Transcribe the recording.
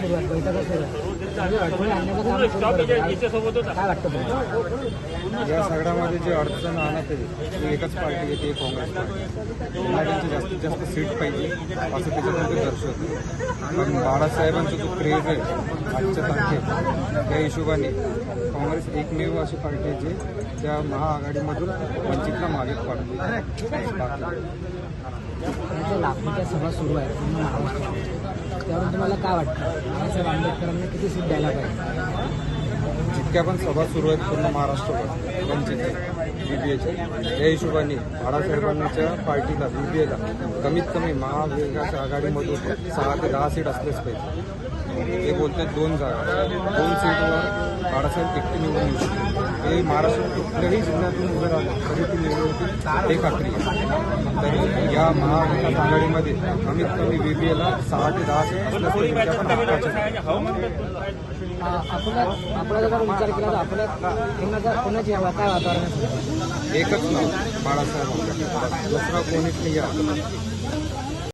बैठका सुरू आहे म्हणजे अडथळे आणण्याचं काम कोण करत आहे? काय वाटतं तुम्हाला? या सगळ्यामध्ये जे अडचण आणत आहे ती एकच पार्टी आहे, ती काँग्रेस पार्टी. त्यांना त्यांची जास्तीत जास्त सीट पाहिजे असं त्याच्यामध्ये दर्शवतं. पण बाळासाहेबांचा जो क्रेज आहे आजच्या तारखेत त्या हिशोबाने काँग्रेस एकमेव अशी पार्टी आहे जे त्या महाआघाडीमधून वंचितला मागे पाडते. तुमच्या लाखोच्या सभा सुरू आहे पूर्ण महाराष्ट्रात, त्यावरून तुम्हाला काय वाटतं बाबासाहेब आंबेडकरांना किती सीट द्यायला पाहिजे? जितक्या पण सभा सुरू आहेत पूर्ण महाराष्ट्रभर वंचित BBAच्या या हिशोबाने बाळासाहेबांच्या पार्टीला BBAला कमीत कमी महाविकास आघाडीमधून 6 ते 10 सीट असलेच पाहिजे. ते बोलतात 2 जागा, 2 सीटवर बाळासाहेब एकटे निवडून येऊ शकते. हे महाराष्ट्रात कुठल्याही जिल्ह्यातून उभं राहिलं तरी ती निवडून होती हे खात्री आहे. तर या महाविकास आघाडीमध्ये कमीत कमी BBAला 6 ते 10 सीट असल्याच पाहिजे. त्या पण आपल्याला जर विचार केला तर आपल्या कोणाची हवा काय वातावरण असेल? एकच नाव बाळासाहेब आंबेडकर, दुसरा कोणीच नाही आहे.